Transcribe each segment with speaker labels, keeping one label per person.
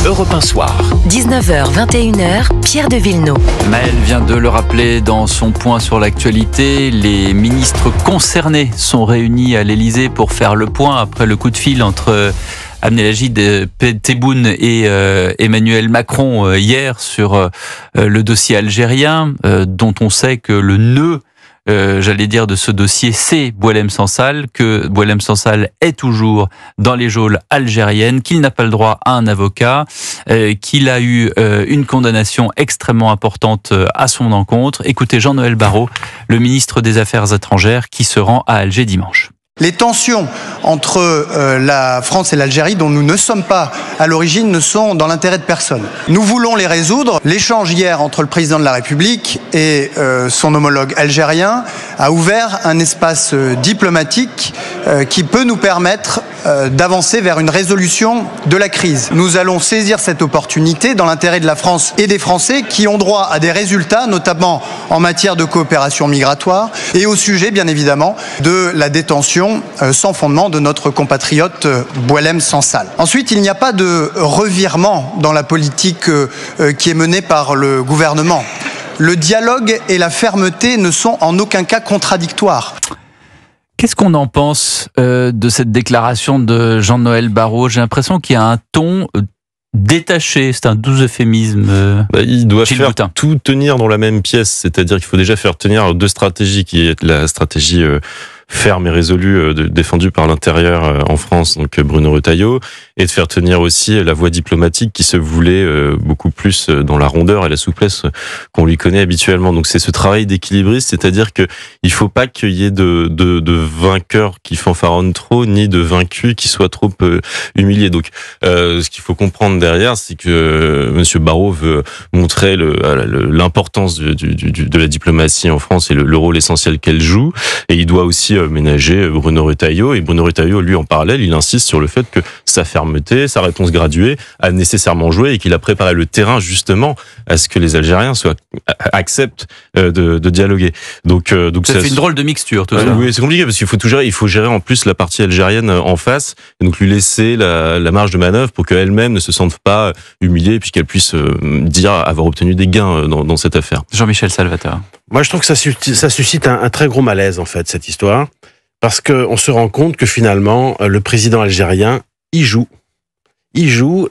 Speaker 1: Europe 1 Soir.
Speaker 2: 19h, 21h, Pierre de Villeneuve.
Speaker 3: Maël vient de le rappeler dans son point sur l'actualité. Les ministres concernés sont réunis à l'Elysée pour faire le point après le coup de fil entre Abdelmajid Tebboune et Emmanuel Macron hier sur le dossier algérien, dont on sait que le nœud de ce dossier, c'est Boualem Sansal, que Boualem Sansal est toujours dans les geôles algériennes, qu'il n'a pas le droit à un avocat, qu'il a eu une condamnation extrêmement importante à son encontre. Écoutez Jean-Noël Barrot, le ministre des Affaires étrangères, qui se rend à Alger dimanche.
Speaker 4: Les tensions entre la France et l'Algérie, dont nous ne sommes pas à l'origine, ne sont dans l'intérêt de personne. Nous voulons les résoudre. L'échange hier entre le président de la République et son homologue algérien a ouvert un espace diplomatique qui peut nous permettre d'avancer vers une résolution de la crise. Nous allons saisir cette opportunité dans l'intérêt de la France et des Français qui ont droit à des résultats, notamment en matière de coopération migratoire et au sujet, bien évidemment, de la détention sans fondement de notre compatriote Boualem Sansal. Ensuite, il n'y a pas de revirement dans la politique qui est menée par le gouvernement. Le dialogue et la fermeté ne sont en aucun cas contradictoires.
Speaker 3: Qu'est-ce qu'on en pense de cette déclaration de Jean-Noël Barrot ? J'ai l'impression qu'il y a un ton détaché, c'est un doux euphémisme.
Speaker 5: Il doit faire tout tenir dans la même pièce, c'est-à-dire qu'il faut déjà faire tenir deux stratégies, qui est la stratégie ferme et résolue défendue par l'intérieur en France, donc Bruno Retailleau, et de faire tenir aussi la voie diplomatique qui se voulait beaucoup plus dans la rondeur et la souplesse qu'on lui connaît habituellement. Donc c'est ce travail d'équilibriste, c'est-à-dire que il faut pas qu'il y ait de vainqueurs qui fanfaronnent trop, ni de vaincus qui soient trop humiliés. Donc ce qu'il faut comprendre derrière, c'est que Monsieur Barrot veut montrer l'importance de la diplomatie en France et le rôle essentiel qu'elle joue, et il doit aussi ménager Bruno Retailleau, et Bruno Retailleau, lui, en parallèle, il insiste sur le fait que sa fermeté, sa réponse graduée a nécessairement joué, et qu'il a préparé le terrain justement à ce que les Algériens acceptent de dialoguer. Donc
Speaker 3: ça fait une drôle de mixture, tout ça.
Speaker 5: Oui, c'est compliqué parce qu'il faut tout gérer. Il faut gérer en plus la partie algérienne en face, et donc lui laisser la marge de manœuvre pour qu'elle-même ne se sente pas humiliée, puisqu'elle puisse dire avoir obtenu des gains dans cette affaire.
Speaker 3: Jean-Michel Salvatore.
Speaker 6: Moi, je trouve que ça suscite un très gros malaise, en fait, cette histoire, parce qu'on se rend compte que finalement, le président algérien, il joue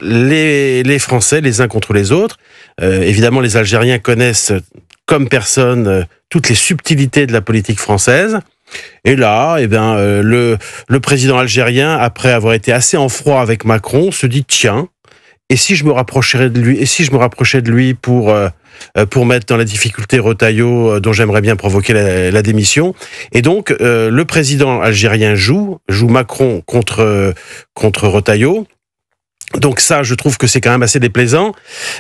Speaker 6: les Français les uns contre les autres. Évidemment, les Algériens connaissent comme personne toutes les subtilités de la politique française. Et là, le président algérien, après avoir été assez en froid avec Macron, se dit tiens, et si je me rapprochais de lui pour mettre dans la difficulté Retailleau, dont j'aimerais bien provoquer la démission. Et donc, le président algérien joue Macron contre Retailleau. Donc ça, je trouve que c'est quand même assez déplaisant.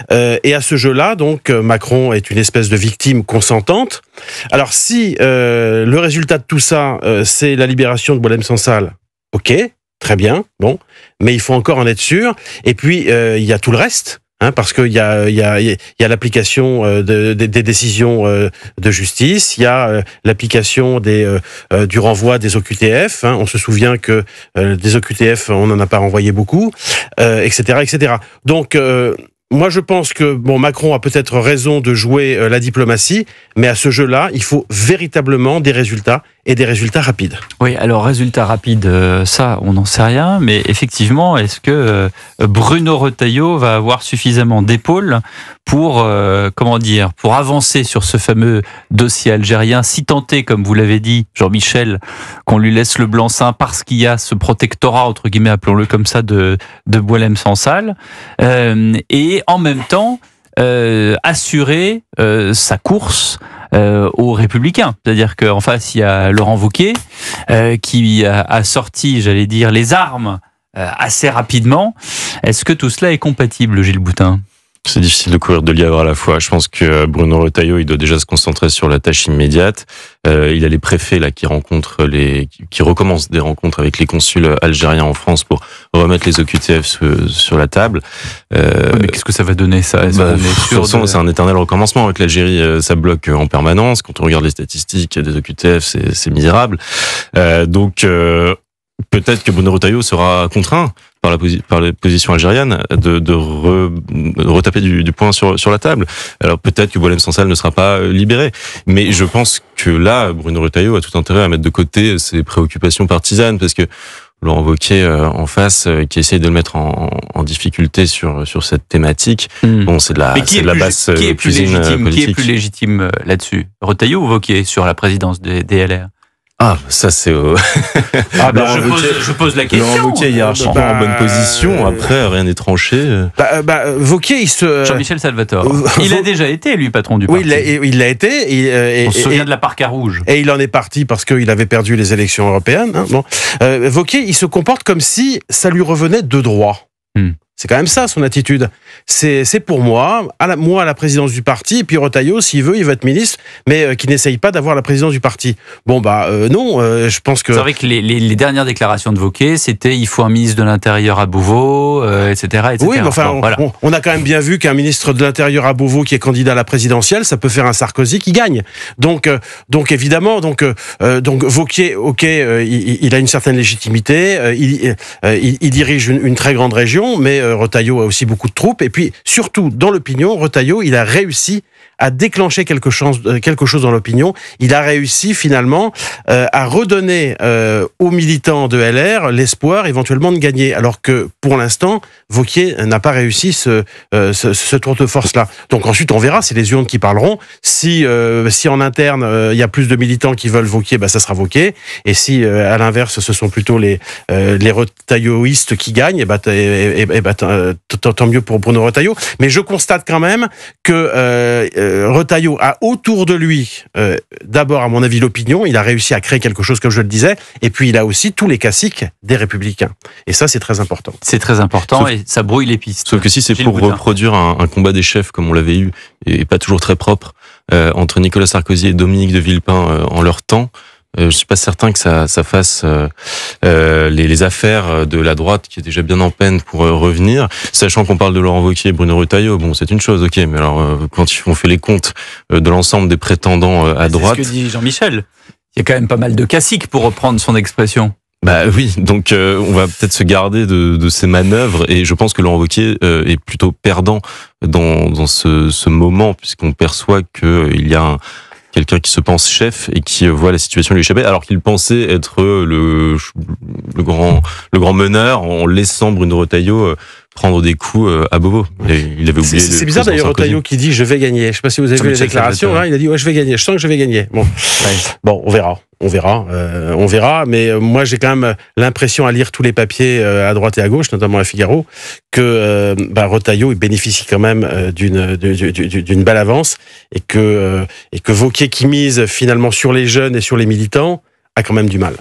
Speaker 6: Et à ce jeu-là, donc, Macron est une espèce de victime consentante. Alors si le résultat de tout ça, c'est la libération de Boualem Sansal, ok, très bien, bon, mais il faut encore en être sûr. Et puis, il y a tout le reste. Parce qu'il y a l'application des décisions de justice, il y a l'application du renvoi des OQTF. On se souvient que des OQTF, on n'en a pas renvoyé beaucoup, etc., etc. Donc, moi, je pense que Macron a peut-être raison de jouer la diplomatie, mais à ce jeu-là, il faut véritablement des résultats, et des résultats rapides.
Speaker 3: Oui, alors résultats rapides, ça, on n'en sait rien, mais effectivement, est-ce que Bruno Retailleau va avoir suffisamment d'épaules pour pour avancer sur ce fameux dossier algérien, si tenté, comme vous l'avez dit, Jean-Michel, qu'on lui laisse le blanc-seing parce qu'il y a ce protectorat, entre guillemets, appelons-le comme ça, de Boualem Sansal, et en même temps assurer sa course aux Républicains. C'est-à-dire qu'en face, il y a Laurent Wauquiez qui a sorti, j'allais dire, les armes assez rapidement. Est-ce que tout cela est compatible, Gilles Boutin ?
Speaker 5: C'est difficile de courir deux lièvres à la fois. Je pense que Bruno Retailleau, il doit déjà se concentrer sur la tâche immédiate. Il a les préfets là qui recommencent des rencontres avec les consuls algériens en France pour remettre les OQTF sur la table.
Speaker 3: Mais qu'est-ce que ça va donner, ça ?
Speaker 5: C'est un éternel recommencement avec l'Algérie. Ça bloque en permanence. Quand on regarde les statistiques des OQTF, c'est misérable. Donc peut-être que Bruno Retailleau sera contraint par la position algérienne de retaper du poing sur la table. Alors peut-être que Boualem Sansal ne sera pas libéré, mais je pense que là, Bruno Retailleau a tout intérêt à mettre de côté ses préoccupations partisanes, parce que Laurent Wauquiez en face, qui essaye de le mettre en difficulté sur cette thématique. Bon, c'est de la basse cuisine politique.
Speaker 3: Qui est plus légitime là-dessus, Retailleau ou Wauquiez sur la présidence des LR?
Speaker 5: Ah, ça c'est...
Speaker 3: je pose la question.
Speaker 5: Laurent Wauquiez est hiérarchiquement en bonne position. Après, rien n'est tranché.
Speaker 6: Wauquiez,
Speaker 3: Jean-Michel Salvatore. Il a déjà été, lui, patron du parti.
Speaker 6: Oui, il l'a été.
Speaker 3: On se souvient de la Parka rouge.
Speaker 6: Et il en est parti parce qu'il avait perdu les élections européennes. Hein, bon. Wauquiez, il se comporte comme si ça lui revenait de droit. C'est quand même ça, son attitude. C'est pour moi, à la présidence du parti, et puis Retailleau, s'il veut être ministre, mais qui n'essaye pas d'avoir la présidence du parti. Bon, non, je pense que...
Speaker 3: C'est vrai que les dernières déclarations de Wauquiez, c'était il faut un ministre de l'Intérieur à Beauvau, etc., etc.
Speaker 6: Oui, mais enfin,
Speaker 3: bon, voilà.
Speaker 6: on a quand même bien vu qu'un ministre de l'Intérieur à Beauvau qui est candidat à la présidentielle, ça peut faire un Sarkozy qui gagne. Donc évidemment, Wauquiez, il a une certaine légitimité, il dirige une très grande région, mais Retailleau a aussi beaucoup de troupes. Et puis, surtout, dans l'opinion, Retailleau, il a réussi à déclencher quelque chose dans l'opinion. Il a réussi, finalement, à redonner aux militants de LR l'espoir, éventuellement, de gagner. Alors que, pour l'instant, Wauquiez n'a pas réussi ce tour de force-là. Donc ensuite, on verra, c'est les urnes qui parleront. Si en interne, il y a plus de militants qui veulent Wauquiez, ça sera Wauquiez. Et si, à l'inverse, ce sont plutôt les Retailleauistes qui gagnent, tant mieux pour Bruno Retailleau. Mais je constate quand même que Retailleau a autour de lui, d'abord, à mon avis, l'opinion. Il a réussi à créer quelque chose, comme je le disais. Et puis, il a aussi tous les classiques des Républicains. Et ça, c'est très important.
Speaker 3: C'est très important et ça brouille les pistes.
Speaker 5: Sauf que si c'est pour reproduire un combat des chefs comme on l'avait eu, et pas toujours très propre, entre Nicolas Sarkozy et Dominique de Villepin en leur temps, je suis pas certain que ça fasse les affaires de la droite qui est déjà bien en peine pour revenir. Sachant qu'on parle de Laurent Wauquiez et Bruno Retailleau, bon, c'est une chose, ok, mais alors quand on fait les comptes de l'ensemble des prétendants à droite,
Speaker 3: c'est ce que dit Jean-Michel. Il y a quand même pas mal de caciques, pour reprendre son expression.
Speaker 5: Bah oui, donc on va peut-être se garder de ces manœuvres, et je pense que Laurent Wauquiez est plutôt perdant dans ce moment, puisqu'on perçoit qu'il y a quelqu'un qui se pense chef et qui voit la situation lui échapper, alors qu'il pensait être le grand meneur, en laissant Bruno Retailleau prendre des coups à Beauvau. Il avait oublié. C'est
Speaker 6: bizarre d'ailleurs, Retailleau qui dit je vais gagner. Je sais pas si vous avez vu les déclarations. Là, il a dit ouais, je vais gagner. Je sens que je vais gagner. Bon, on verra. Mais moi, j'ai quand même l'impression, à lire tous les papiers à droite et à gauche, notamment à Figaro, que Retailleau il bénéficie quand même d'une belle avance, et que Wauquiez, qui mise finalement sur les jeunes et sur les militants, a quand même du mal.